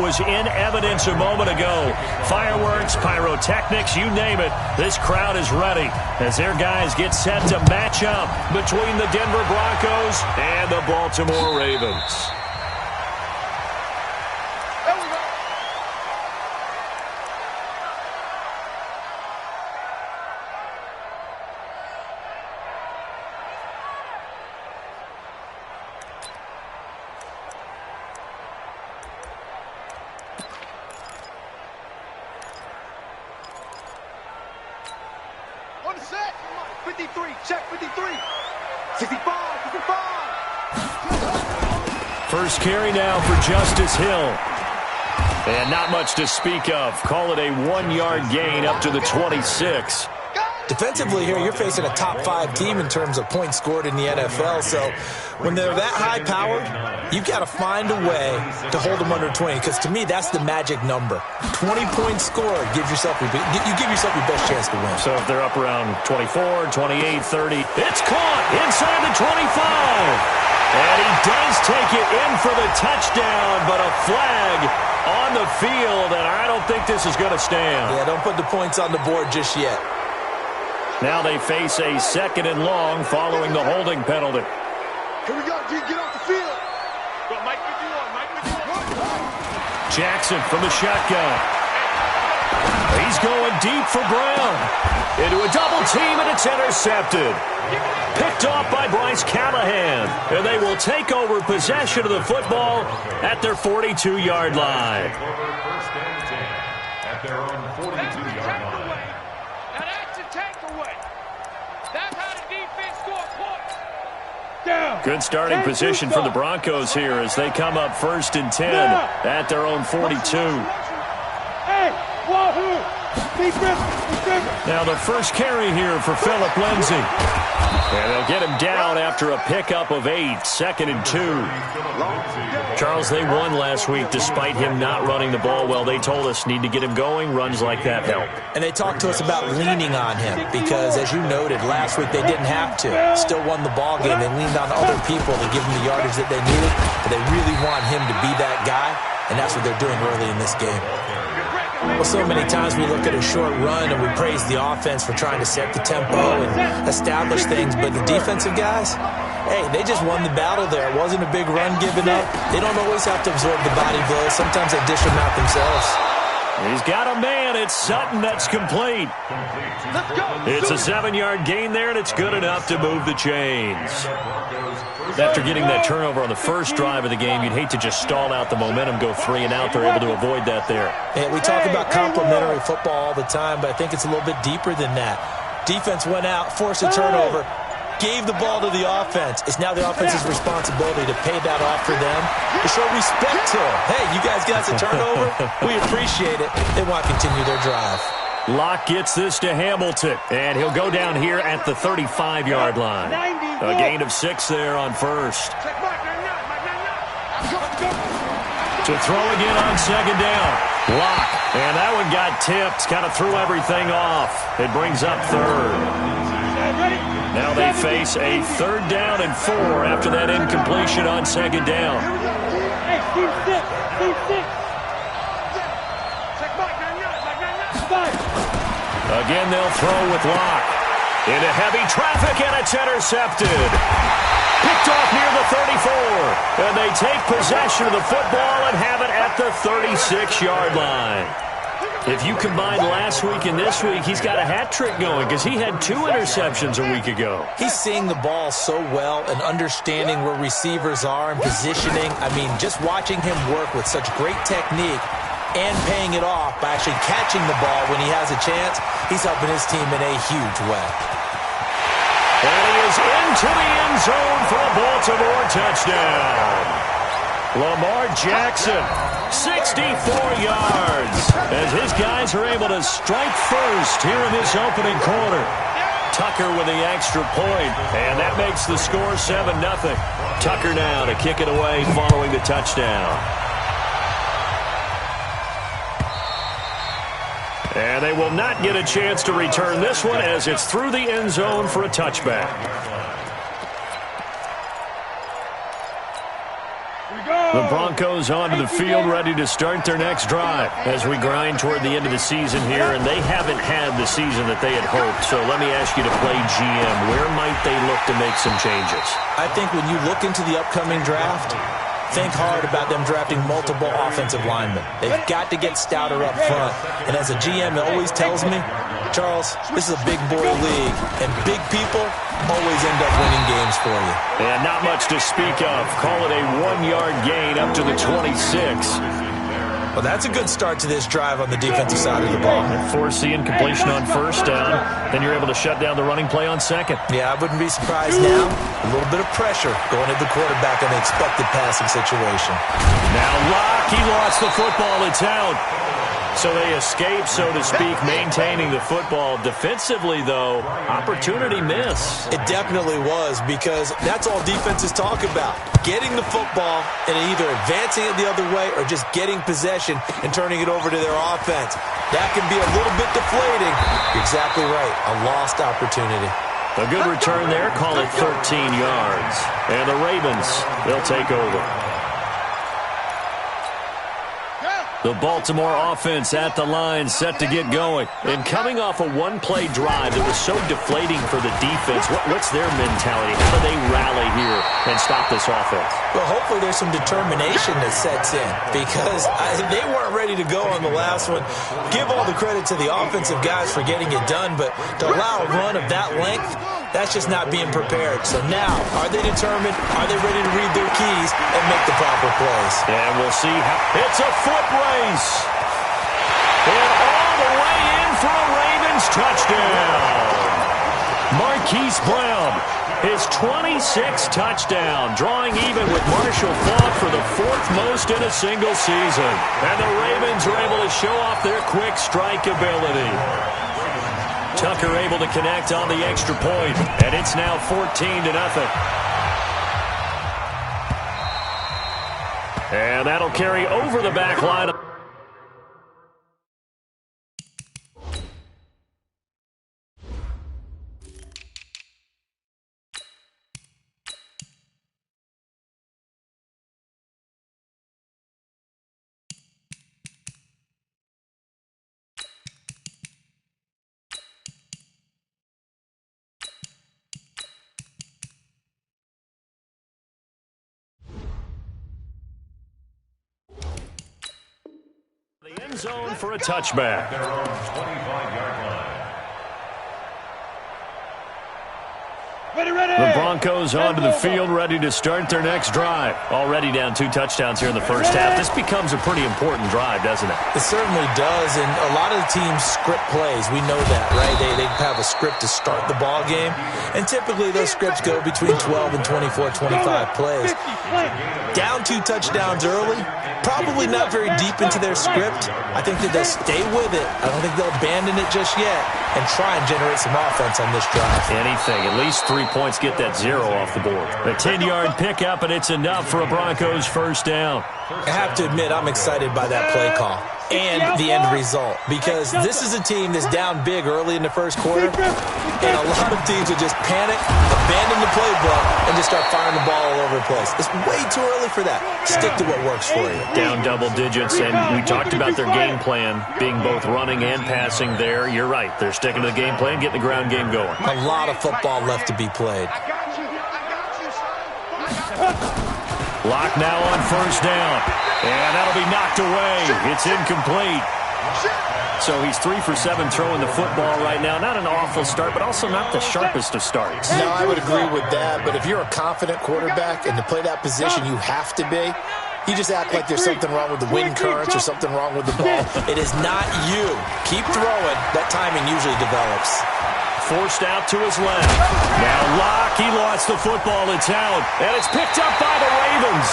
was in evidence a moment ago. Fireworks, pyrotechnics, you name it. This crowd is ready as their guys get set to match up between the Denver Broncos and the Baltimore Ravens. Set. 53, check 53. 65, 65. First carry now for Justice Hill. And not much to speak of. Call it a 1-yard gain up to the 26. Defensively here, you're facing a top 5 team in terms of points scored in the NFL. So when they're that high-powered, you've got to find a way to hold them under 20. Because to me, that's the magic number. 20 points scored, you give yourself your best chance to win. So if they're up around 24, 28, 30, it's caught inside the 25. And he does take it in for the touchdown, but a flag on the field, and I don't think this is going to stand. Yeah, don't put the points on the board just yet. Now they face a 2nd and long following the holding penalty. Here we go, G, get off the field. Go, Mike, what you want? Mike, what you want? Jackson from the shotgun. He's going deep for Brown. Into a double team, and it's intercepted. Picked off by Bryce Callahan. And they will take over possession of the football at their 42-yard line. First and 10 at their own 42-yard line. Good starting position for the Broncos here as they come up 1st and 10 at their own 42. Now the first carry here for Phillip Lindsay. And they'll get him down after a pickup of 8, 2nd and 2. Charles, they won last week despite him not running the ball well. They told us need to get him going. Runs like that help. And they talked to us about leaning on him because, as you noted, last week they didn't have to. Still won the ball game. They leaned on other people to give them the yardage that they needed. But they really want him to be that guy, and that's what they're doing early in this game. Well, so many times we look at a short run and we praise the offense for trying to set the tempo and establish things, but the defensive guys, hey, they just won the battle there. It wasn't a big run given up. They don't always have to absorb the body blows. Sometimes they dish them out themselves. He's got a man. It's Sutton that's complete. It's a 7-yard gain there, and it's good enough to move the chains. After getting that turnover on the first drive of the game, you'd hate to just stall out the momentum, go 3 and out. They're able to avoid that there. And we talk about complementary football all the time, but I think it's a little bit deeper than that. Defense went out, forced a turnover, gave the ball to the offense. It's now the offense's responsibility to pay that off for them, to show respect to them. Hey, you guys got a turnover? We appreciate it. They want to continue their drive. Locke gets this to Hamilton, and he'll go down here at the 35-yard line. A gain of 6 there on first. To throw again on 2nd down. Locke, and that one got tipped, kind of threw everything off. It brings up 3rd. Now they face a 3rd down and 4 after that incompletion on 2nd down. Again, they'll throw with Locke. Into heavy traffic, and it's intercepted. Picked off near the 34. And they take possession of the football and have it at the 36-yard line. If you combine last week and this week, he's got a hat trick going because he had 2 interceptions a week ago. He's seeing the ball so well and understanding where receivers are and positioning. I mean, just watching him work with such great technique and paying it off by actually catching the ball when he has a chance, he's helping his team in a huge way. And he is into the end zone for a Baltimore touchdown. Lamar Jackson, 64 yards, as his guys are able to strike first here in this opening quarter. Tucker with the extra point, and that makes the score 7-0. Tucker now to kick it away following the touchdown. And they will not get a chance to return this one as it's through the end zone for a touchback. The Broncos onto the field, ready to start their next drive as we grind toward the end of the season here, and they haven't had the season that they had hoped. So let me ask you to play GM. Where might they look to make some changes? I think when you look into the upcoming draft, think hard about them drafting multiple offensive linemen. They've got to get stouter up front. And as a GM, it always tells me, Charles, this is a big boy league, and big people always end up winning games for you. And not much to speak of. Call it a 1-yard gain up to the 26. Well, that's a good start to this drive on the defensive side of the ball. Forcing incompletion on first down. Then you're able to shut down the running play on second. Yeah, I wouldn't be surprised now. A little bit of pressure going at the quarterback in the expected passing situation. Now Locke, he lost the football. It's out. So they escape, so to speak, maintaining the football. Defensively, though, opportunity miss. It definitely was, because that's all defenses talk about. Getting the football and either advancing it the other way or just getting possession and turning it over to their offense. That can be a little bit deflating. You're exactly right. A lost opportunity. A good return there. Call it 13 yards. And the Ravens, they'll take over. The Baltimore offense at the line, set to get going. And coming off a one-play drive that was so deflating for the defense, what's their mentality? How do they rally here and stop this offense? Well, hopefully there's some determination that sets in, because they weren't ready to go on the last one. Give all the credit to the offensive guys for getting it done, but to allow a run of that length, that's just not being prepared. So now, are they determined? Are they ready to read their keys and make the proper plays? And we'll see how it's a foot race. And all the way in for a Ravens touchdown. Marquise Brown, his 26th touchdown, drawing even with Marshall Faulk for the 4th most in a single season. And the Ravens are able to show off their quick strike ability. Tucker able to connect on the extra point, and it's now 14-0. And that'll carry over the back line. The end zone for a touchback. Their own 25-yard line. The Broncos onto the field, ready to start their next drive. Already down 2 touchdowns here in the first half. This becomes a pretty important drive, doesn't it? It certainly does, and a lot of the teams script plays. We know that, right? They have a script to start the ball game, and typically those scripts go between 12 and 24, 25 plays. Down 2 touchdowns early, probably not very deep into their script. I think that they'll stay with it. I don't think they'll abandon it just yet and try and generate some offense on this drive. Anything. At least 3 points, get that 0 off the board. A 10-yard pickup, and it's enough for a Broncos first down. I have to admit, I'm excited by that play call and the end result, because this is a team that's down big early in the first quarter, and a lot of teams will just panic, abandon the playbook, and just start firing the ball all over the place. It's way too early for that. Stick to what works for you. Down double digits, and we talked about their game plan being both running and passing there. You're right. They're sticking to the game plan, getting the ground game going. A lot of football left to be played. Lock now on first down, and that'll be knocked away. It's incomplete. So he's 3 for 7 throwing the football right now. Not an awful start, but also not the sharpest of starts. No, I would agree with that, but if you're a confident quarterback and to play that position, you have to be. You just act like there's something wrong with the wind currents or something wrong with the ball. It is not you. Keep throwing. That timing usually develops. Forced out to his left. Now Locke, he lost the football. It's out, and it's picked up by the Ravens.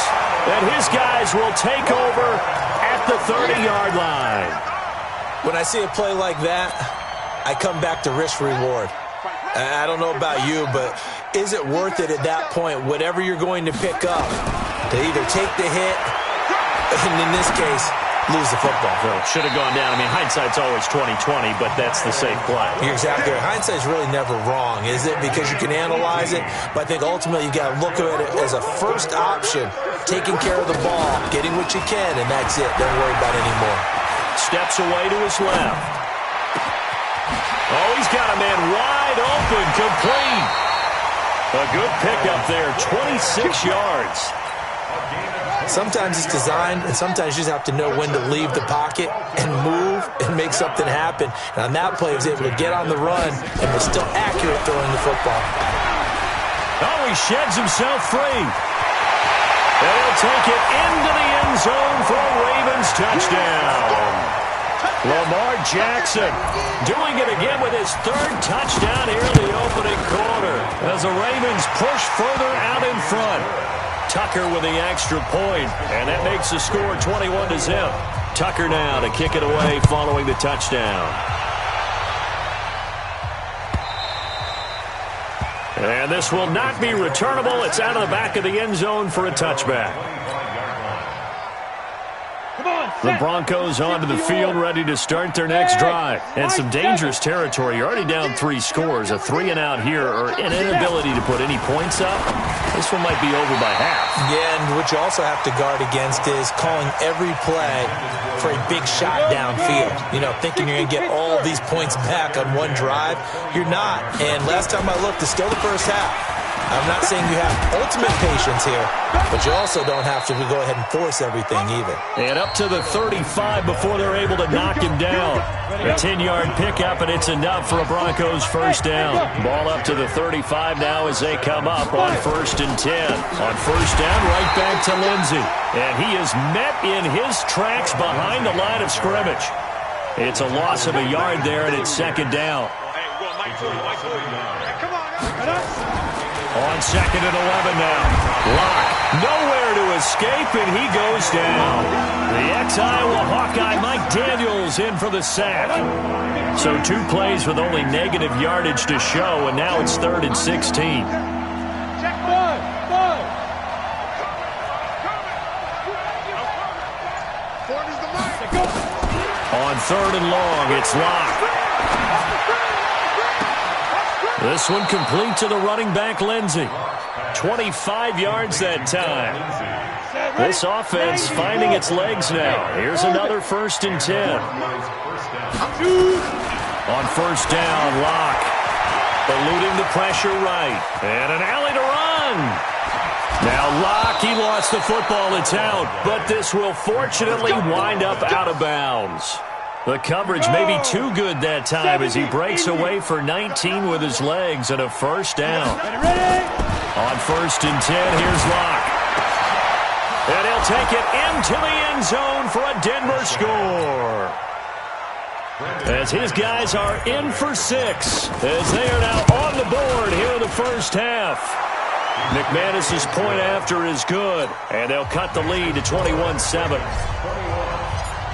And his guys will take over at the 30-yard line. When I see a play like that, I come back to risk-reward. I don't know about you, but is it worth it at that point, whatever you're going to pick up, to either take the hit, and in this case, lose the football? Well, should have gone down. I mean, hindsight's always 20/20, but that's the safe play. You're exactly right. Hindsight's really never wrong, is it? Because you can analyze it, but I think ultimately you got to look at it as a first option taking care of the ball, getting what you can, and that's it. Don't worry about it anymore. Steps away to his left. Oh, he's got a man wide open, complete. A good pickup there, 26 yards. Sometimes it's designed, and sometimes you just have to know when to leave the pocket and move and make something happen. And on that play, he was able to get on the run and was still accurate throwing the football. Oh, he sheds himself free. They'll take it into the end zone for a Ravens touchdown. Lamar Jackson doing it again with his third touchdown here in the opening quarter as the Ravens push further out in front. Tucker with the extra point, and that makes the score 21-0. Tucker now to kick it away following the touchdown. And this will not be returnable. It's out of the back of the end zone for a touchback. The Broncos onto the field, ready to start their next drive. And some dangerous territory. You're already down 3 scores. A 3-and-out here, or an inability to put any points up. This one might be over by half. Yeah, and what you also have to guard against is calling every play for a big shot downfield. You know, thinking you're going to get all these points back on one drive. You're not. And last time I looked, it's still the first half. I'm not saying you have ultimate patience here, but you also don't have to go ahead and force everything either. And up to the 35 before they're able to knock him down. A 10-yard pickup, and it's enough for a Broncos first down. Ball up to the 35 now as they come up on 1st and 10. On first down, right back to Lindsey. And he is met in his tracks behind the line of scrimmage. It's a loss of a yard there, and it's 2nd down. On 2nd and 11 now. Locke nowhere to escape, and he goes down. The ex-Iowa Hawkeye Mike Daniels in for the sack. So 2 plays with only negative yardage to show, and now it's 3rd and 16. On 3rd and long, it's Locke. This one complete to the running back, Lindsey. 25 yards that time. This offense finding its legs now. Here's another 1st and 10. On first down, Locke eluding the pressure right. And an alley to run. Now Locke, he lost the football. It's out. But this will fortunately wind up out of bounds. The coverage may be too good that time as he breaks away for 19 with his legs and a first down. On 1st and 10, here's Locke. And he'll take it into the end zone for a Denver score. As his guys are in for 6, as they are now on the board here in the first half. McManus's point after is good, and they'll cut the lead to 21-7.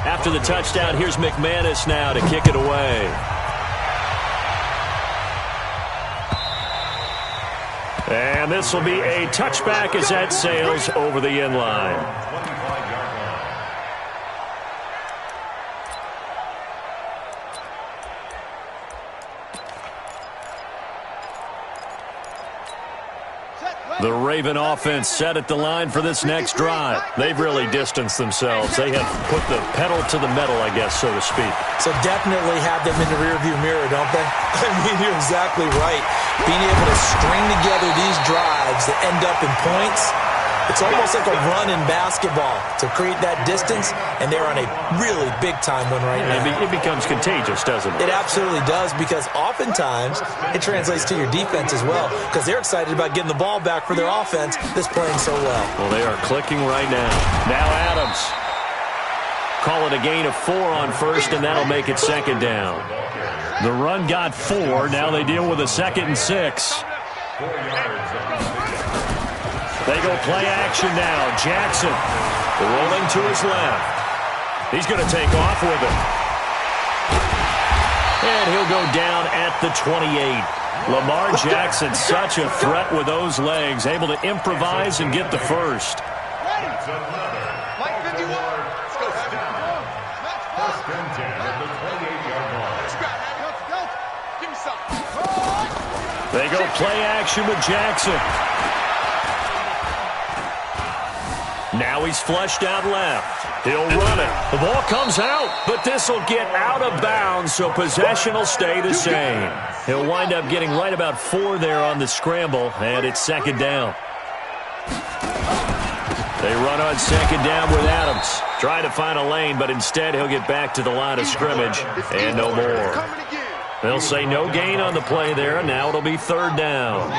After the touchdown, here's McManus now to kick it away. And this will be a touchback as that sails over the end line. The Raven offense set at the line for this next drive. They've really distanced themselves. They have put the pedal to the metal, I guess, so to speak. So definitely have them in the rearview mirror, don't they? I mean, you're exactly right. Being able to string together these drives that end up in points, it's almost like a run in basketball to create that distance, and they're on a really big-time one right now. It becomes contagious, doesn't it? It absolutely does, because oftentimes it translates to your defense as well, because they're excited about getting the ball back for their offense that's playing so well. Well, they are clicking right now. Now Adams. Call it a gain of 4 on first, and that'll make it 2nd down. The run got 4. Now they deal with a 2nd and 6. They go play action now. Jackson rolling to his left. He's going to take off with it. And he'll go down at the 28. Lamar Jackson, such a threat with those legs, able to improvise and get the first. They go play action with Jackson. Now he's flushed out left. He'll run it. The ball comes out, but this will get out of bounds, so possession will stay the same. He'll wind up getting right about 4 there on the scramble, and it's second down. They run on second down with Adams. Trying to find a lane, but instead he'll get back to the line of scrimmage, and no more. They'll say no gain on the play there, and now it'll be third down.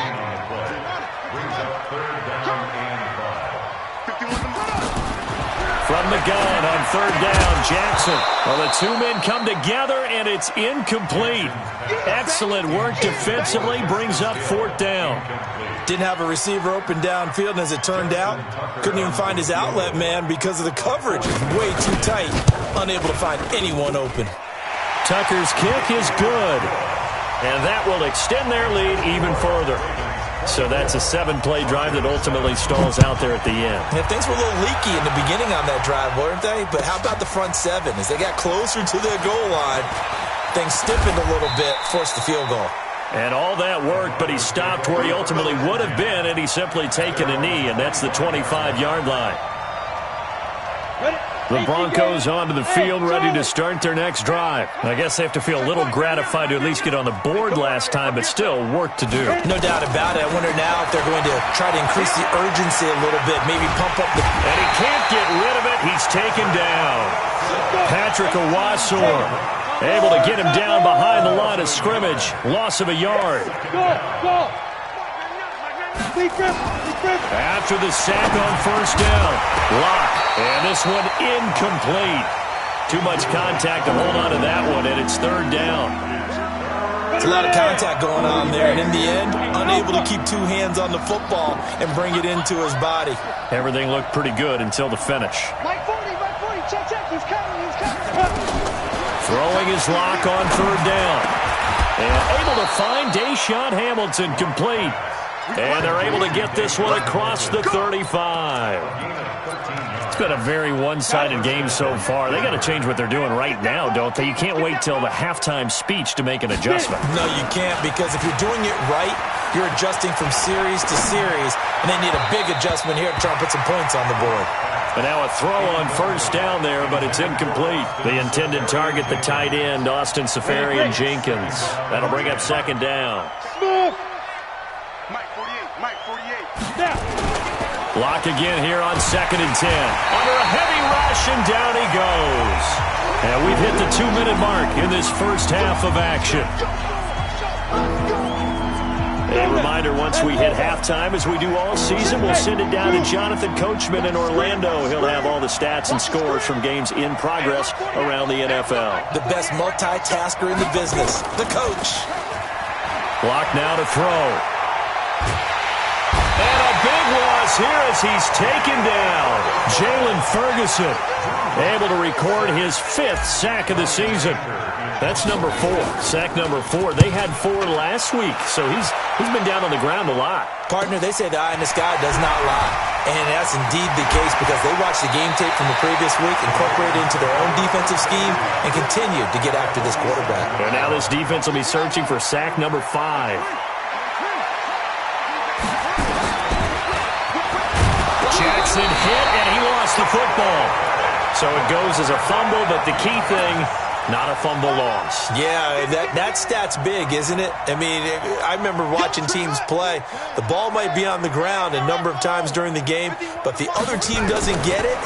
From the gun on third down, Jackson. Well, the two men come together, and it's incomplete. Excellent work defensively, brings up fourth down. Didn't have a receiver open downfield, and as it turned out, couldn't even find his outlet man because of the coverage. It's way too tight, unable to find anyone open. Tucker's kick is good, and that will extend their lead even further. So that's a 7-play drive that ultimately stalls out there at the end. And things were a little leaky in the beginning on that drive, weren't they? But how about the front 7? As they got closer to their goal line, things stiffened a little bit, forced the field goal. And all that worked, but he stopped where he ultimately would have been, and he's simply taken a knee, and that's the 25-yard line. The Broncos onto the field, ready to start their next drive. I guess they have to feel a little gratified to at least get on the board last time, but still work to do. No doubt about it. I wonder now if they're going to try to increase the urgency a little bit, maybe pump up the... And he can't get rid of it. He's taken down. Patrick Owasor able to get him down behind the line of scrimmage. Loss of a yard. After the sack on first down, Locke, and this one incomplete. Too much contact to hold on to that one, and it's third down. It's a lot of contact going on there, and in the end, unable to keep 2 hands on the football and bring it into his body. Everything looked pretty good until the finish. Mike 40, check, he's coming. Throwing his Locke on third down. And able to find Deshaun Hamilton complete. And they're able to get this one across the 35. It's been a very one-sided game so far. They got to change what they're doing right now, don't they? You can't wait till the halftime speech to make an adjustment. No, you can't, because if you're doing it right, you're adjusting from series to series, and they need a big adjustment here to try and put some points on the board. And now a throw on first down there, but it's incomplete. The intended target, the tight end, Austin Safarian-Jenkins. That'll bring up second down. Mike 48. Now. Block again here on 2nd and 10. Under a heavy rush, and down he goes. And we've hit the 2-minute mark in this first half of action. A reminder, once we hit halftime, as we do all season, we'll send it down to Jonathan Coachman in Orlando. He'll have all the stats and scores from games in progress around the NFL. The best multitasker in the business, the coach. Block now to throw. And a big loss here as he's taken down. Jalen Ferguson able to record his 5th sack of the season. That's number 4. Sack number 4. They had 4 last week, so he's been down on the ground a lot. Partner, they say the eye in the sky does not lie. And that's indeed the case because they watched the game tape from the previous week, incorporated into their own defensive scheme, and continued to get after this quarterback. And now this defense will be searching for sack number 5. Jackson hit, and he lost the football. So it goes as a fumble, but the key thing, not a fumble loss. Yeah, that stat's big, isn't it? I mean, I remember watching teams play. The ball might be on the ground a number of times during the game, but if the other team doesn't get it,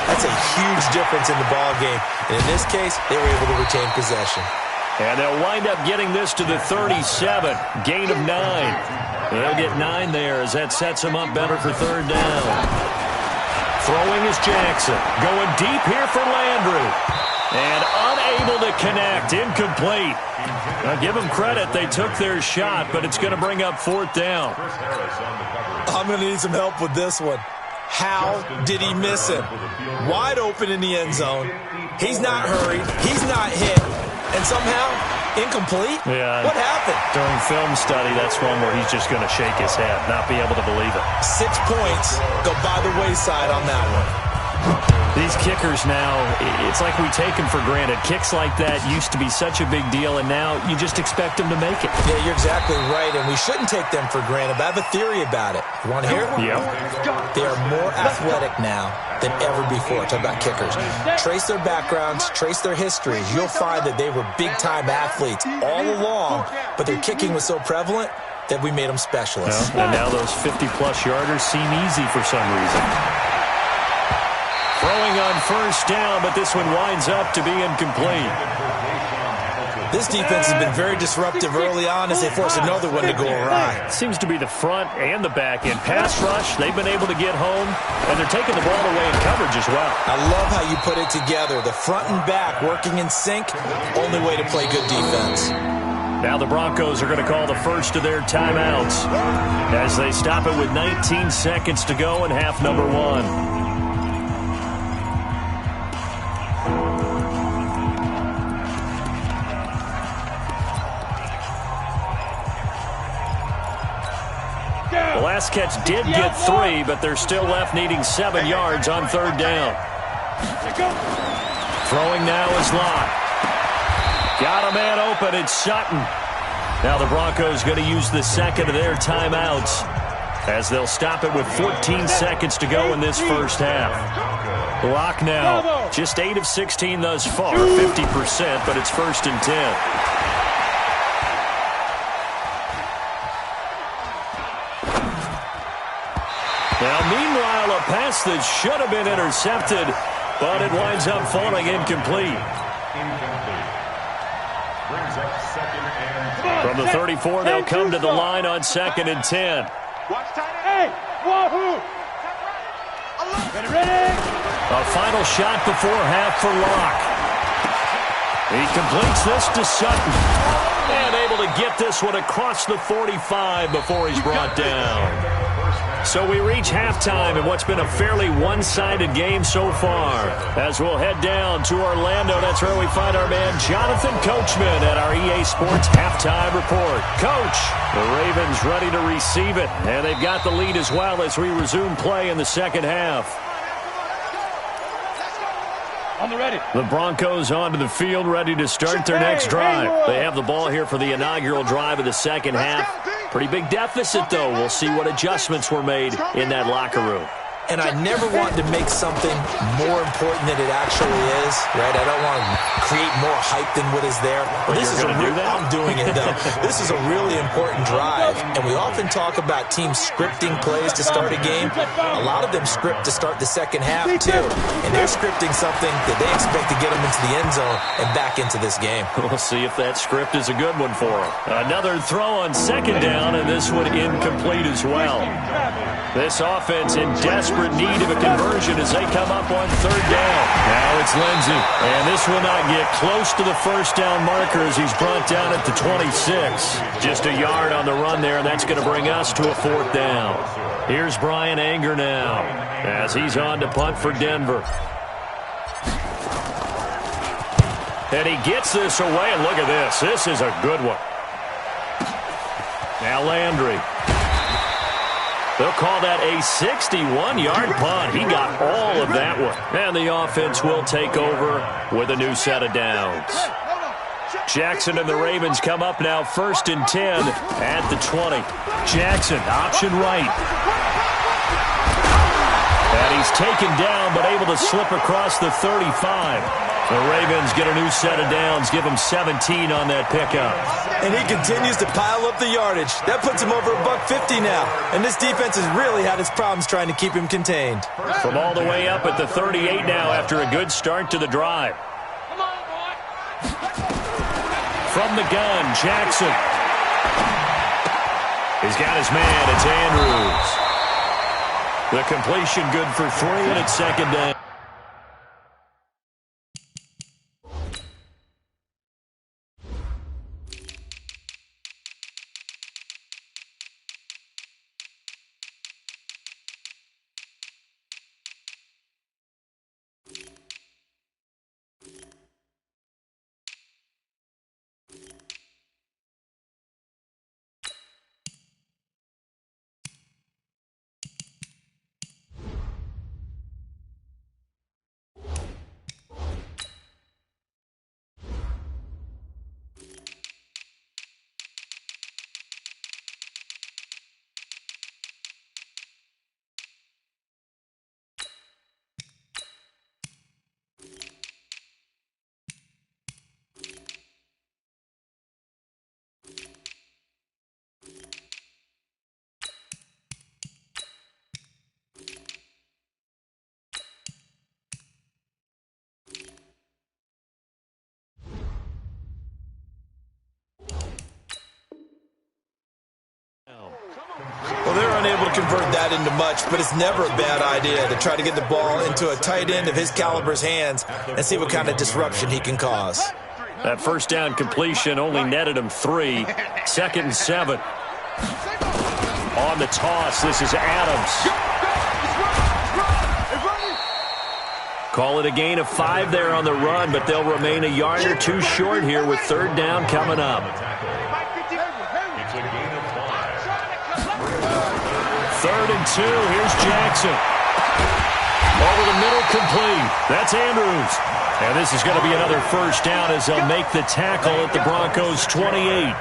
that's a huge difference in the ball game. And in this case, they were able to retain possession. And they'll wind up getting this to the 37. Gain of 9. They'll get 9 there as that sets them up better for third down. Throwing is Jackson. Going deep here for Landry. And unable to connect. Incomplete. Now give them credit. They took their shot, but it's going to bring up 4th down. I'm going to need some help with this one. How did he miss him? Wide open in the end zone. He's not hurried. He's not hit. And somehow, incomplete? Yeah. What happened? During film study, that's one where he's just going to shake his head, not be able to believe it. 6 points go by the wayside on that one. These kickers now, it's like we take them for granted. Kicks like that used to be such a big deal, and now you just expect them to make it. Yeah, you're exactly right, and we shouldn't take them for granted, but I have a theory about it. You want to hear it? Yeah. They are more athletic now than ever before. Talk about kickers. Trace their backgrounds, trace their histories. You'll find that they were big-time athletes all along, but their kicking was so prevalent that we made them specialists. Well, and now those 50-plus yarders seem easy for some reason. Throwing on first down, but this one winds up to be incomplete. This defense has been very disruptive early on as they force another one to go awry. Seems to be the front and the back end. Pass rush, they've been able to get home, and they're taking the ball away in coverage as well. I love how you put it together. The front and back working in sync, only way to play good defense. Now the Broncos are going to call the first of their timeouts as they stop it with 19 seconds to go in half number one. The last catch did get 3, but they're still left needing 7 yards on third down. Throwing now is Locke. Got a man open. It's Sutton. Now the Broncos going to use the second of their timeouts as they'll stop it with 14 seconds to go in this first half. Locke now just 8 of 16 thus far, 50%, but it's first and 10. Now, meanwhile, a pass that should have been intercepted, but it winds up falling incomplete. From the 34, they'll come to the line on second and 10. A final shot before half for Locke. He completes this to Sutton. And able to get this one across the 45 before he's brought down. So we reach halftime in what's been a fairly one-sided game so far. As we'll head down to Orlando, that's where we find our man Jonathan Coachman at our EA Sports Halftime Report. Coach, the Ravens ready to receive it, and they've got the lead as well as we resume play in the second half. On the ready. The Broncos onto the field, ready to start their next drive. They have the ball here for the inaugural drive of the second half. Pretty big deficit, though. We'll see what adjustments were made in that locker room. And I never want to make something more important than it actually is, right? I don't want to create more hype than what is there. But this is I'm doing it, though. This is a really important drive. And we often talk about teams scripting plays to start a game. A lot of them script to start the second half, too. And they're scripting something that they expect to get them into the end zone and back into this game. We'll see if that script is a good one for them. Another throw on second down, and this one incomplete as well. This offense in desperate need of a conversion as they come up on third down. Now it's Lindsey. And this will not get close to the first down marker as he's brought down at the 26. Just a yard on the run there, and that's going to bring us to a fourth down. Here's Brian Anger now as he's on to punt for Denver. And he gets this away, and look at this. This is a good one. Now Landry. They'll call that a 61-yard punt. He got all of that one. And the offense will take over with a new set of downs. Jackson and the Ravens come up now first and 10 at the 20. Jackson, option right. And he's taken down but able to slip across the 35. The Ravens get a new set of downs, give him 17 on that pickup. And he continues to pile up the yardage. That puts him over $150 now. And this defense has really had its problems trying to keep him contained. From all the way up at the 38 now after a good start to the drive. From the gun, Jackson. He's got his man. It's Andrews. The completion good for 3, and it's second down. convert that into much, but it's never a bad idea to try to get the ball into a tight end of his caliber's hands and see what kind of disruption he can cause. That first down completion only netted him 3. 2nd and 7. On the toss, this is Adams. Call it a gain of 5 there on the run, but they'll remain a yard or 2 short here with 3rd down coming up. It's a gain of 5. 3rd and 2. Here's Jackson. Over the middle, complete. That's Andrews. And this is going to be another first down as they'll make the tackle at the Broncos' 28.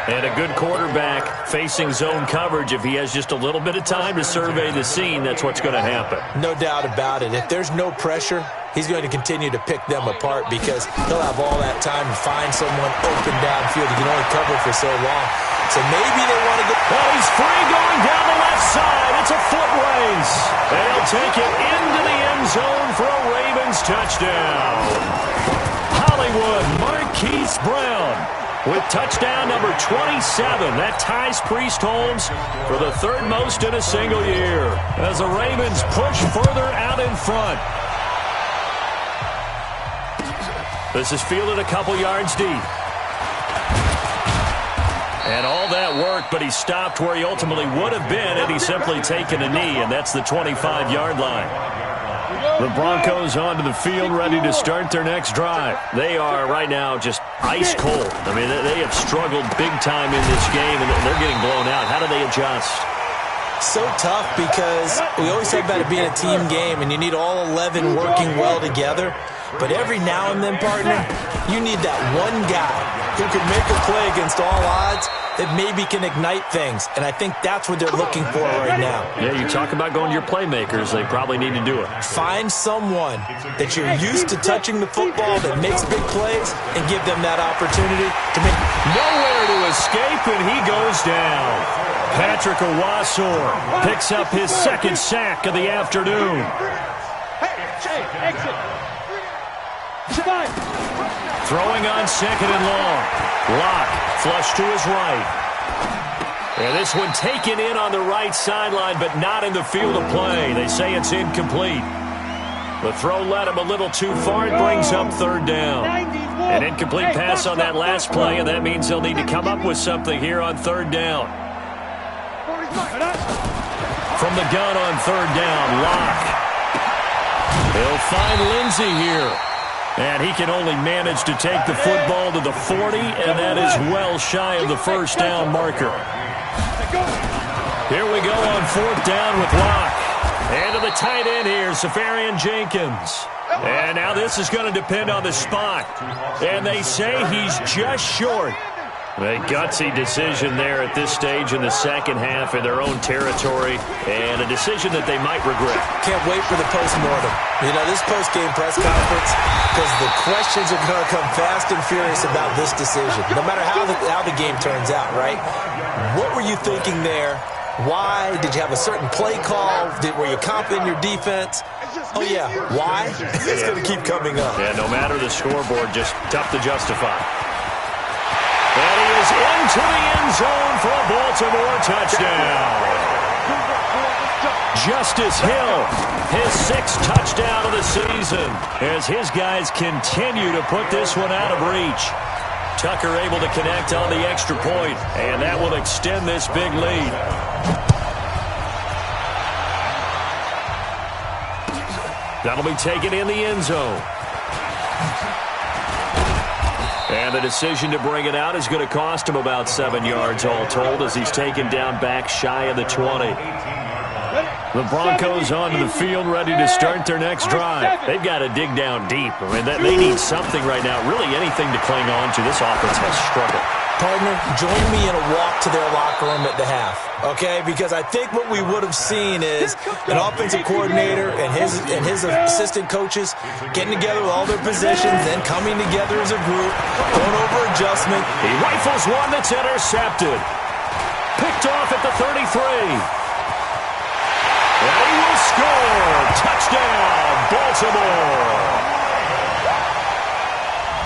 And a good quarterback facing zone coverage. If he has just a little bit of time to survey the scene, that's what's going to happen. No doubt about it. If there's no pressure, he's going to continue to pick them apart because he'll have all that time to find someone open downfield. He can only cover for so long. So maybe they want to get... Well, he's free going down the left side. It's a foot race. And he'll take it into the end zone for a Ravens touchdown. Hollywood Marquise Brown with touchdown number 27. That ties Priest Holmes for the 3rd most in a single year as the Ravens push further out in front. This is fielded a couple yards deep. And all that worked, but he stopped where he ultimately would have been had he simply taken a knee, and that's the 25-yard line. The Broncos onto the field, ready to start their next drive. They are right now just ice cold. I mean, they have struggled big time in this game, and they're getting blown out. How do they adjust? So tough because we always talk about it being a team game, and you need all 11 working well together. But every now and then, partner, you need that one guy who can make a play against all odds that maybe can ignite things. And I think that's what they're looking for right now. Yeah, you talk about going to your playmakers. They probably need to do it. Find someone that you're used to touching the football that makes big plays and give them that opportunity to make... Nowhere to escape, and he goes down. Patrick Owasor picks up his 2nd sack of the afternoon. Throwing on 2nd and long. Locke flush to his right. And this one taken in on the right sideline, but not in the field of play. They say it's incomplete. The throw led him a little too far. It brings up 3rd down. An incomplete pass on that last play, and that means they'll need to come up with something here on 3rd down. From the gun on 3rd down, Locke. He'll find Lindsey here. And he can only manage to take the football to the 40, and that is well shy of the first down marker. Here we go on 4th down with Locke. And to the tight end here, Safarian Jenkins. And now this is going to depend on the spot. And they say he's just short. A gutsy decision there at this stage in the second half in their own territory, and a decision that they might regret. Can't wait for the post-mortem. You know, this post-game press conference, because the questions are going to come fast and furious about this decision, no matter how the game turns out, right? What were you thinking there? Why? Did you have a certain play call? Were you confident in your defense? Oh, yeah. Why? It's going to keep coming up. Yeah, no matter the scoreboard, just tough to justify. And he is into the end zone for a Baltimore touchdown. Justice Hill, his 6th touchdown of the season, as his guys continue to put this one out of reach. Tucker able to connect on the extra point, and that will extend this big lead. That'll be taken in the end zone. And the decision to bring it out is going to cost him about 7 yards all told as he's taken down back shy of the 20. The Broncos onto the field ready to start their next drive. They've got to dig down deep. I mean, they need something right now, really anything to cling on to. This offense has struggled. Partner, join me in a walk to their locker room at the half, okay? Because I think what we would have seen is an offensive coordinator and his assistant coaches getting together with all their positions, then coming together as a group, going over adjustment. He rifles one that's intercepted. Picked off at the 33. And he will score. Touchdown, Baltimore.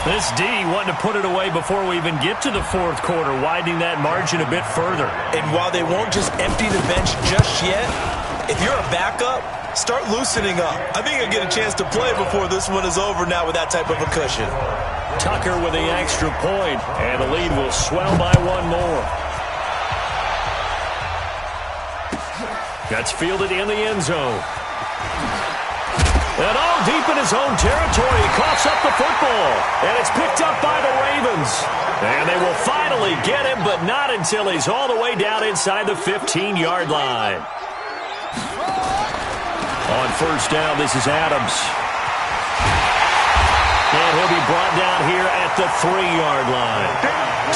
This D wanting to put it away before we even get to the fourth quarter, widening that margin a bit further. And while they won't just empty the bench just yet, if you're a backup, start loosening up. I think you'll get a chance to play before this one is over now with that type of a cushion. Tucker with the extra point, and the lead will swell by one more. That's fielded in the end zone. And all deep in his own territory, he coughs up the football. And it's picked up by the Ravens. And they will finally get him, but not until he's all the way down inside the 15-yard line. On first down, this is Adams. And he'll be brought down here at the 3-yard line.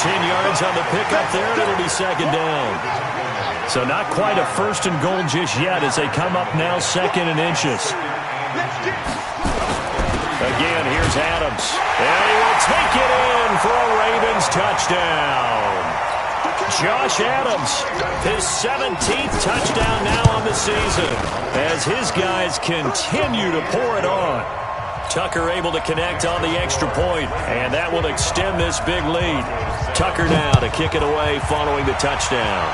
10 yards on the pickup there, and it'll be second down. So not quite a first and goal just yet as they come up now second and inches. Again, here's Adams. And he will take it in for a Ravens touchdown. Josh Adams, his 17th touchdown now on the season as his guys continue to pour it on. Tucker able to connect on the extra point, and that will extend this big lead. Tucker now to kick it away following the touchdown.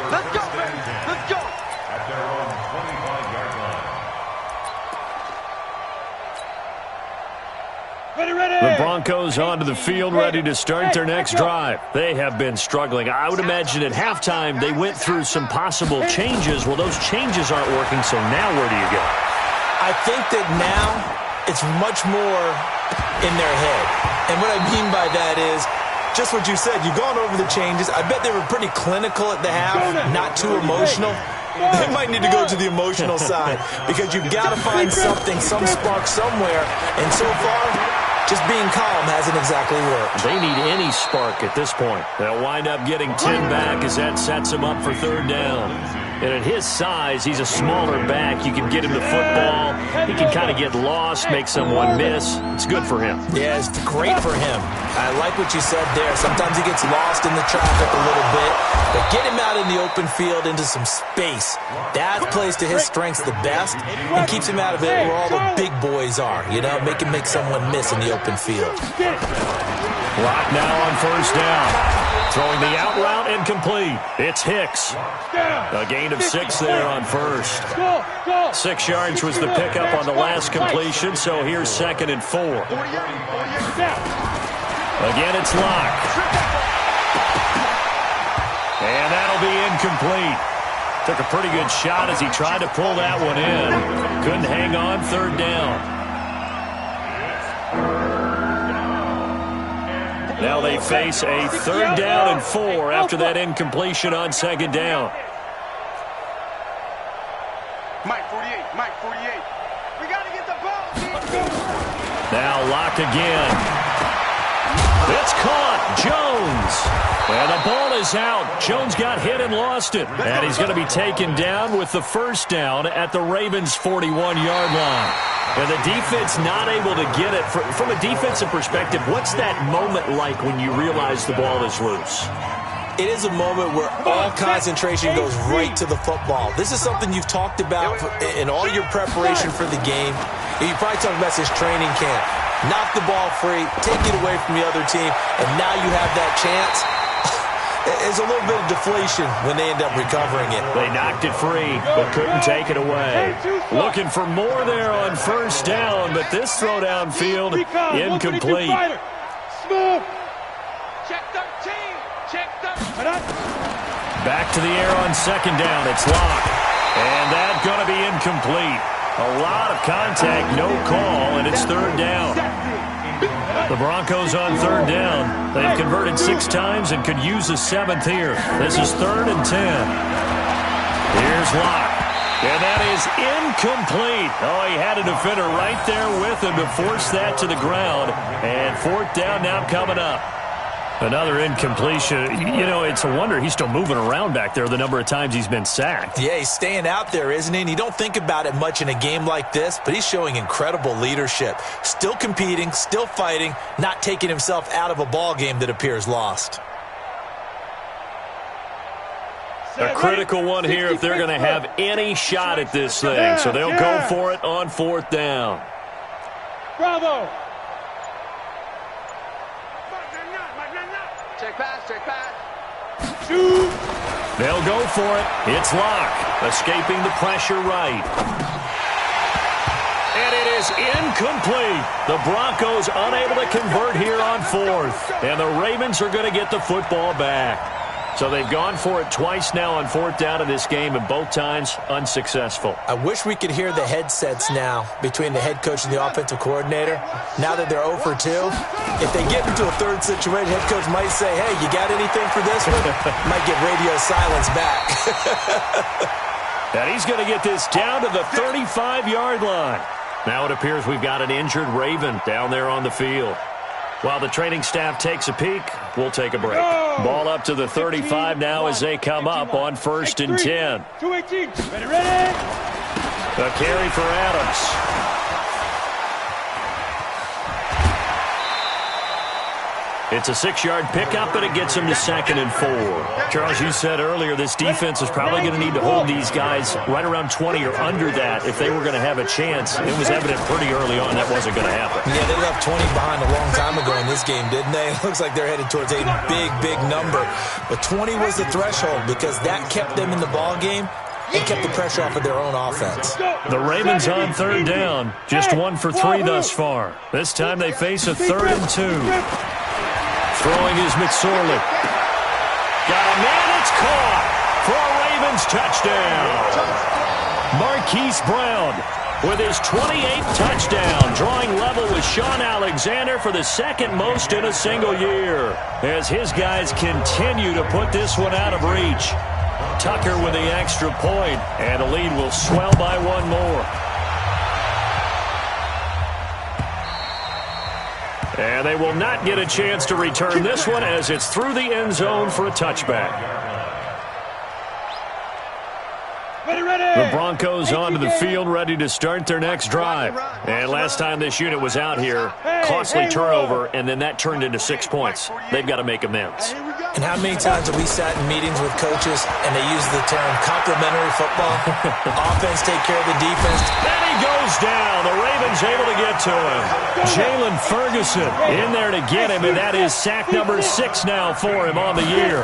Let's go, baby. Let's go. At their own 25-yard line. The Broncos onto the field, ready to start their next drive. They have been struggling. I would imagine at halftime they went through some possible changes. Well, those changes aren't working, so now where do you go? I think that now it's much more in their head. And what I mean by that is just what you said. You've gone over the changes. I bet they were pretty clinical at the half, not too emotional. They might need to go to the emotional side because you've got to find something, some spark somewhere. And so far, just being calm hasn't exactly worked. They need any spark at this point. They'll wind up getting 10 back as that sets them up for third down. And at his size, he's a smaller back. You can get him the football. He can kind of get lost, make someone miss. It's good for him. Yeah, it's great for him. I like what you said there. Sometimes he gets lost in the traffic a little bit. But get him out in the open field into some space. That plays to his strengths the best and keeps him out of it where all the big boys are. You know, make him make someone miss in the open field. Lock now on first down. Throwing the out route incomplete. It's Hicks. A gain of 6 there on first. 6 yards was the pickup on the last completion, so here's second and 4. Again, it's Locke. And that'll be incomplete. Took a pretty good shot as he tried to pull that one in. Couldn't hang on third down. Now they face a third down and 4 after that incompletion on second down. Mike 48, Mike 48. We got to get the ball. Now Locke again. It's caught. Jones. And the ball is out. Jones got hit and lost it. And he's going to be taken down with the first down at the Ravens' 41-yard line. And the defense not able to get it. From a defensive perspective, what's that moment like when you realize the ball is loose? It is a moment where all concentration goes right to the football. This is something you've talked about in all your preparation for the game. You probably talked about since training camp. Knock the ball free, take it away from the other team, and now you have that chance. There's a little bit of deflation when they end up recovering it. They knocked it free, but couldn't take it away. Looking for more there on first down, but this throw downfield incomplete. Smooth. Check 13. Check 13. Back to the air on second down. It's Locke. And that's going to be incomplete. A lot of contact, no call, and it's third down. The Broncos on third down. They've converted 6 times and could use a 7th here. This is 3rd and 10. Here's Locke. And that is incomplete. Oh, he had a defender right there with him to force that to the ground. And fourth down now coming up. Another incompletion. You know, it's a wonder he's still moving around back there the number of times he's been sacked. Yeah, he's staying out there, isn't he? And you don't think about it much in a game like this, but he's showing incredible leadership. Still competing, still fighting, not taking himself out of a ball game that appears lost. A critical one here if they're going to have any shot at this thing. So they'll go for it on 4th down. Bravo. Check pass. Shoot. They'll go for it. It's Locke, escaping the pressure right. And it is incomplete. The Broncos unable to convert here on 4th. And the Ravens are going to get the football back. So they've gone for it twice now on 4th down in this game, and both times unsuccessful. I wish we could hear the headsets now between the head coach and the offensive coordinator. Now that they're 0 for 2, if they get into a third situation, head coach might say, hey, you got anything for this one? Might get radio silence back. And he's going to get this down to the 35-yard line. Now it appears we've got an injured Raven down there on the field. While the training staff takes a peek, we'll take a break. Ball up to the 35 now as they come up on 1st and 10. 218. Ready. A carry for Adams. It's a 6-yard pickup, and it gets him to 2nd and 4. Charles, you said earlier this defense is probably going to need to hold these guys right around 20 or under that if they were going to have a chance. It was evident pretty early on that wasn't going to happen. Yeah, they left 20 behind a long time ago in this game, didn't they? It looks like they're headed towards a big number. But 20 was the threshold because that kept them in the ball game and kept the pressure off of their own offense. The Ravens on 3rd down, just 1 for 3 thus far. This time they face a 3rd and 2. Throwing is McSorley. Got a man, it's caught for a Ravens touchdown. Marquise Brown with his 28th touchdown, drawing level with Sean Alexander for the 2nd most in a single year, as his guys continue to put this one out of reach. Tucker with the extra point, and the lead will swell by 1 more. And they will not get a chance to return this one as it's through the end zone for a touchback. The Broncos onto the field, ready to start their next drive. And last time this unit was out here, costly turnover, and then that turned into 6 points. They've got to make amends. And how many times have we sat in meetings with coaches and they use the term complementary football? Offense take care of the defense. And he goes down. The Ravens able to get to him. Jalen Ferguson in there to get him, and that is sack number 6 now for him on the year.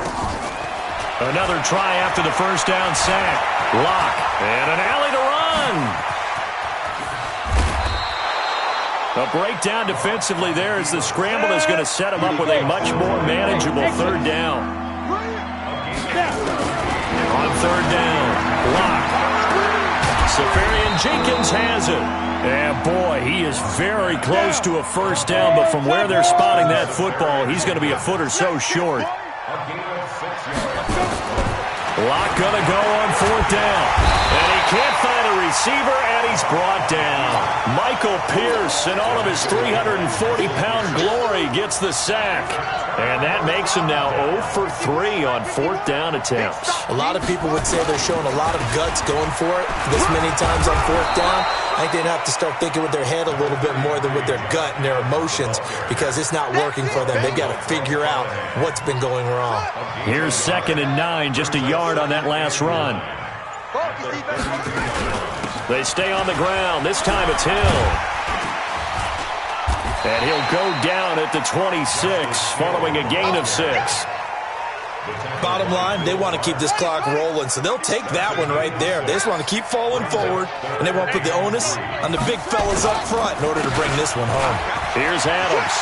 Another try after the 1st down sack. Locke, and an alley to run. A breakdown defensively there as the scramble is going to set him up with a much more manageable 3rd down. On 3rd down, Locke. Safarian Jenkins has it. And boy, he is very close to a 1st down, but from where they're spotting that football, he's going to be a foot or so short. Locke going to go on 4th down. And he can't find a receiver, and he's brought down. Michael Pierce, in all of his 340-pound glory, gets the sack. And that makes him now 0 for 3 on 4th down attempts. A lot of people would say they're showing a lot of guts going for it this many times on 4th down. I think they'd have to start thinking with their head a little bit more than with their gut and their emotions because it's not working for them. They've got to figure out what's been going wrong. Here's 2nd and 9, just a yard on that last run. They stay on the ground. This time it's Hill. And he'll go down at the 26 following a gain of 6. Bottom line, they want to keep this clock rolling, so they'll take that one right there. They just want to keep falling forward, and they want to put the onus on the big fellas up front in order to bring this one home. Here's Adams.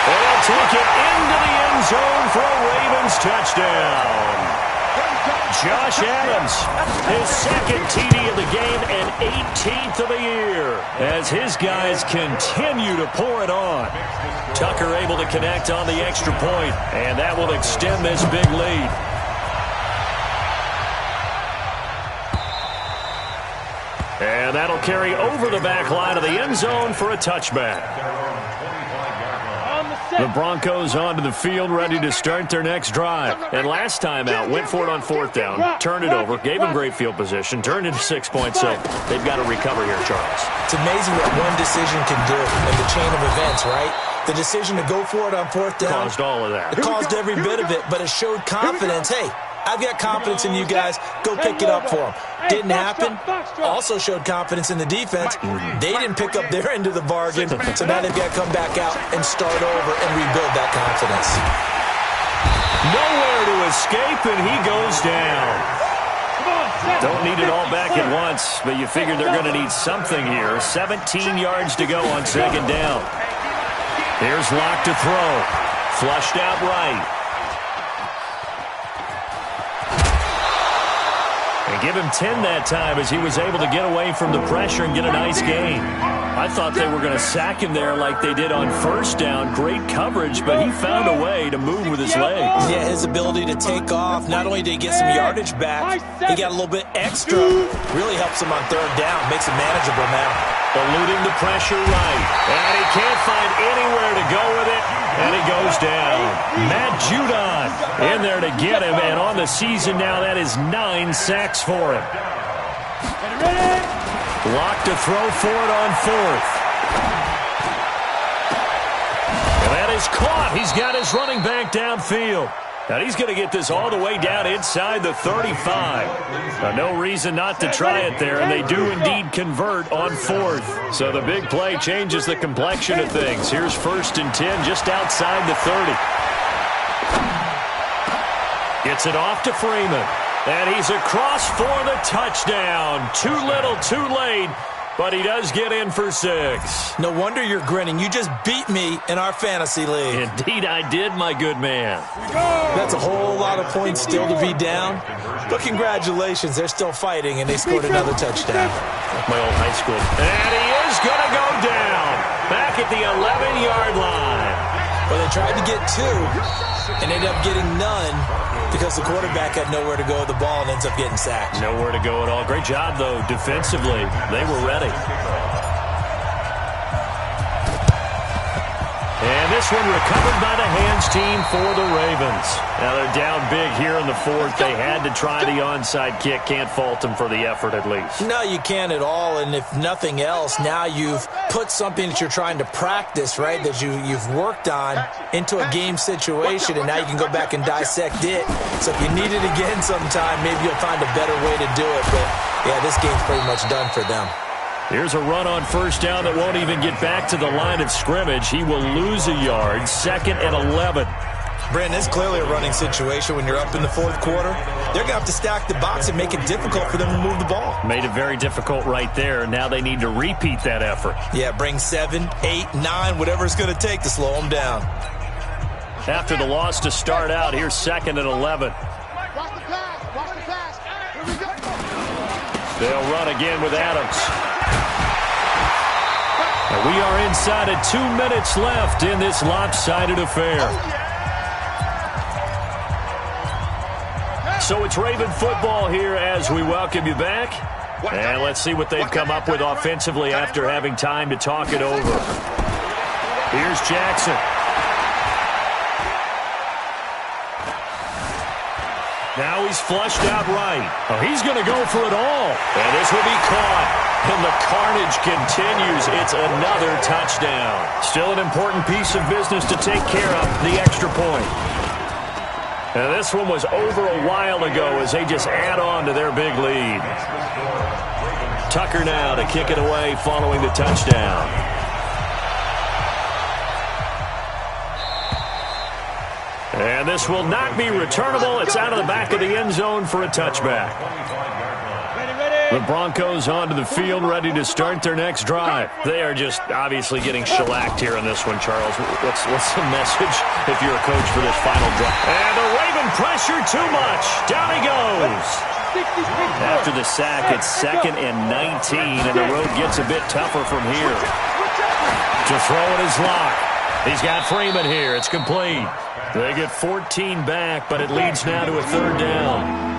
They'll take it into the end zone for a Ravens touchdown. Josh Adams, his 2nd TD of the game and 18th of the year as his guys continue to pour it on. Tucker able to connect on the extra point, and that will extend this big lead. And that'll carry over the back line of the end zone for a touchback. The Broncos onto the field, ready to start their next drive. And last time out, went for it on 4th down, turned it over, gave them great field position, turned into 6 points, so they've got to recover here, Charles. It's amazing what one decision can do in the chain of events, right? The decision to go for it on 4th down Caused all of that. It caused every bit of it, but it showed confidence. Hey, I've got confidence in you guys. Go pick it up for them. Didn't happen. Also showed confidence in the defense. They didn't pick up their end of the bargain, so now they've got to come back out and start over and rebuild that confidence. Nowhere to escape, and he goes down. Don't need it all back at once, but you figure they're going to need something here. 17 yards to go on second down. Here's Locke to throw. Flushed out right. And give him 10 that time as he was able to get away from the pressure and get a nice gain. I thought they were going to sack him there like they did on first down. Great coverage, but he found a way to move with his legs. Yeah, his ability to take off. Not only did he get some yardage back, he got a little bit extra. Really helps him on third down. Makes it manageable now. Eluding the pressure right. And he can't find anywhere to go with it. And he goes down. Matt Judon in there to get him. And on the season now, that is 9 sacks for him. Locke to throw for it on fourth. And that is caught. He's got his running back downfield. And he's going to get this all the way down inside the 35. No reason not to try it there, and they do indeed convert on fourth. So the big play changes the complexion of things. Here's 1st and 10 just outside the 30. Gets it off to Freeman. And he's across for the touchdown. Too little, too late, but he does get in for 6. No wonder you're grinning. You just beat me in our fantasy league. Indeed I did, my good man. That's a whole lot of points still to be down. But congratulations, they're still fighting, and they scored another touchdown. My old high school. And he is going to go down. Back at the 11-yard line. Well, they tried to get 2 and ended up getting none, because the quarterback had nowhere to go with the ball and ends up getting sacked. Nowhere to go at all. Great job, though, defensively. They were ready. And this one recovered by the hands team for the Ravens. Now they're down big here in the fourth. They had to try the onside kick. Can't fault them for the effort at least. No, you can't at all. And if nothing else, now you've put something that you're trying to practice, right, that you've worked on into a game situation, and now you can go back and dissect it. So if you need it again sometime, maybe you'll find a better way to do it. But, yeah, this game's pretty much done for them. Here's a run on first down that won't even get back to the line of scrimmage. He will lose a yard. 2nd and 11. Brandon, it's clearly a running situation when you're up in the fourth quarter. They're going to have to stack the box and make it difficult for them to move the ball. Made it very difficult right there. Now they need to repeat that effort. Yeah, bring 7, 8, 9, whatever it's going to take to slow them down. After the loss to start out, here's 2nd and 11. Watch the pass. Watch the pass. Here we go. They'll run again with Adams. And we are inside of 2 minutes left in this lopsided affair. So it's Raven football here as we welcome you back. And let's see what they've come up with offensively after having time to talk it over. Here's Jackson. Now he's flushed out right. Oh, he's going to go for it all. And this will be caught. And the carnage continues. It's another touchdown. Still an important piece of business to take care of, the extra point. And this one was over a while ago as they just add on to their big lead. Tucker now to kick it away following the touchdown. And this will not be returnable. It's out of the back of the end zone for a touchback. The Broncos onto the field, ready to start their next drive. They are just obviously getting shellacked here in this one, Charles. What's the message if you're a coach for this final drive? And the Raven pressure too much. Down he goes. After the sack, it's 2nd and 19, and the road gets a bit tougher from here. To throw it is Locke. He's got Freeman here. It's complete. They get 14 back, but it leads now to a 3rd down.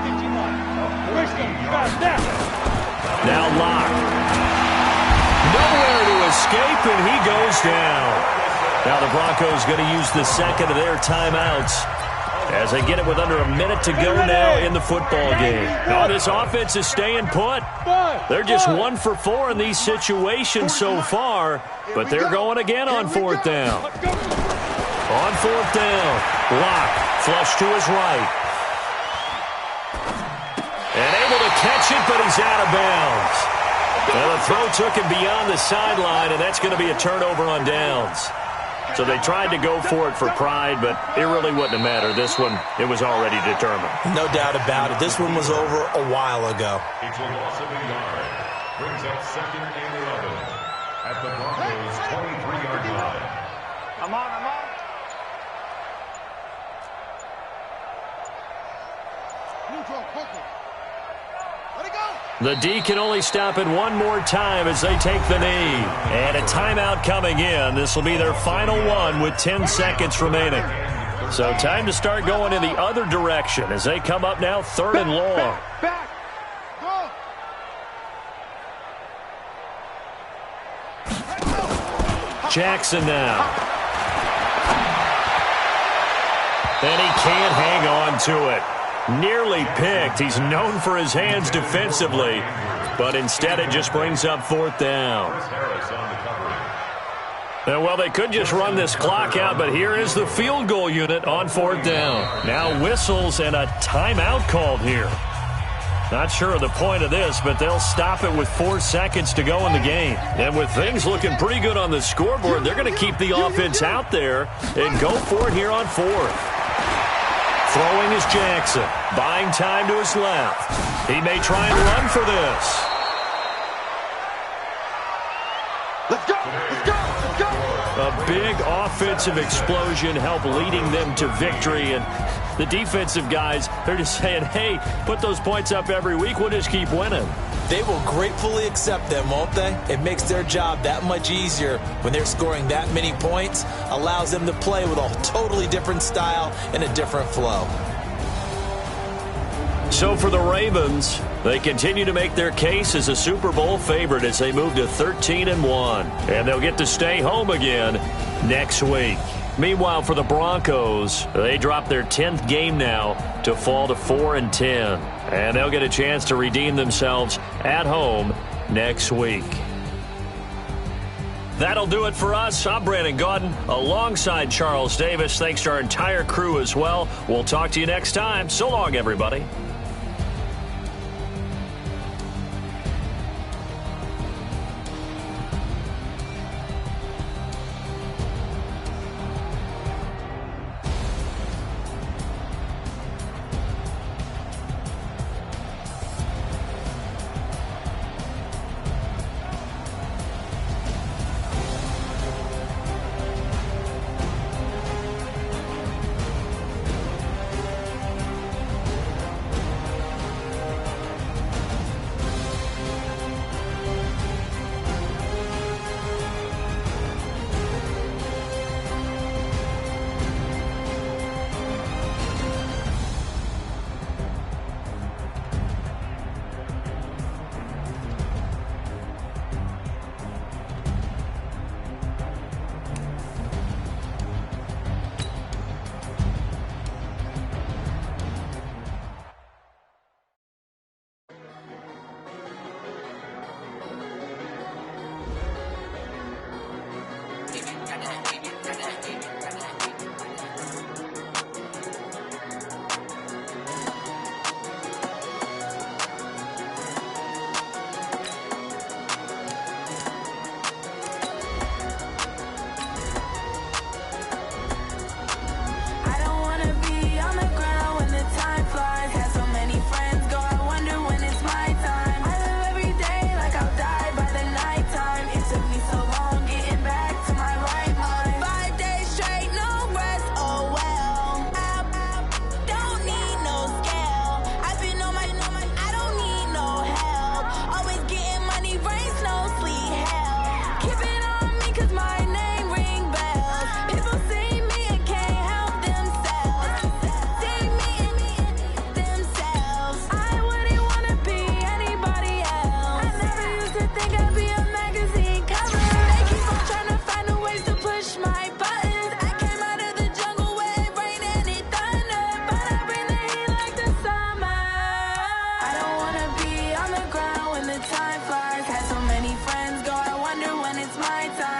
Now Locke. Nowhere to escape, and he goes down. Now the Broncos going to use the 2nd of their timeouts as they get it with under a minute to go now in the football game. Now this offense is staying put. They're just 1 for 4 in these situations so far, but they're going again on 4th down. On 4th down, Locke flush to his right. catch it, but he's out of bounds. Well, the throw took him beyond the sideline, and that's going to be a turnover on downs. So they tried to go for it for pride, but it really wouldn't have mattered. This one, it was already determined. No doubt about it. This one was over a while ago. It's a loss of a yard. Brings up 2nd and 11 at the Broncos' 23-yard line. I'm on. Neutral, quickly. Let it go. The D can only stop it one more time as they take the knee. And a timeout coming in. This will be their final one with 10 seconds remaining. So time to start going in the other direction as they come up now 3rd and long. Back. Go. Jackson now. And he can't hang on to it. Nearly picked. He's known for his hands defensively, but instead it just brings up 4th down. Well, they could just run this clock out, but here is the field goal unit on 4th down. Now whistles and a timeout called here. Not sure of the point of this, but they'll stop it with 4 seconds to go in the game. And with things looking pretty good on the scoreboard, they're going to keep the offense out there and go for it here on 4th. Throwing is Jackson. Buying time to his left. He may try and run for this. Let's go. Let's go. Let's go. A big offensive explosion helped leading them to victory. And the defensive guys, they're just saying, hey, put those points up every week. We'll just keep winning. They will gratefully accept them, won't they? It makes their job that much easier when they're scoring that many points. Allows them to play with a totally different style and a different flow. So for the Ravens, they continue to make their case as a Super Bowl favorite as they move to 13-1. And they'll get to stay home again next week. Meanwhile, for the Broncos, they drop their 10th game now to fall to 4-10. And they'll get a chance to redeem themselves at home next week. That'll do it for us. I'm Brandon Gaudin alongside Charles Davis. Thanks to our entire crew as well. We'll talk to you next time. So long, everybody. Time flies, had so many friends go, I wonder when it's my time.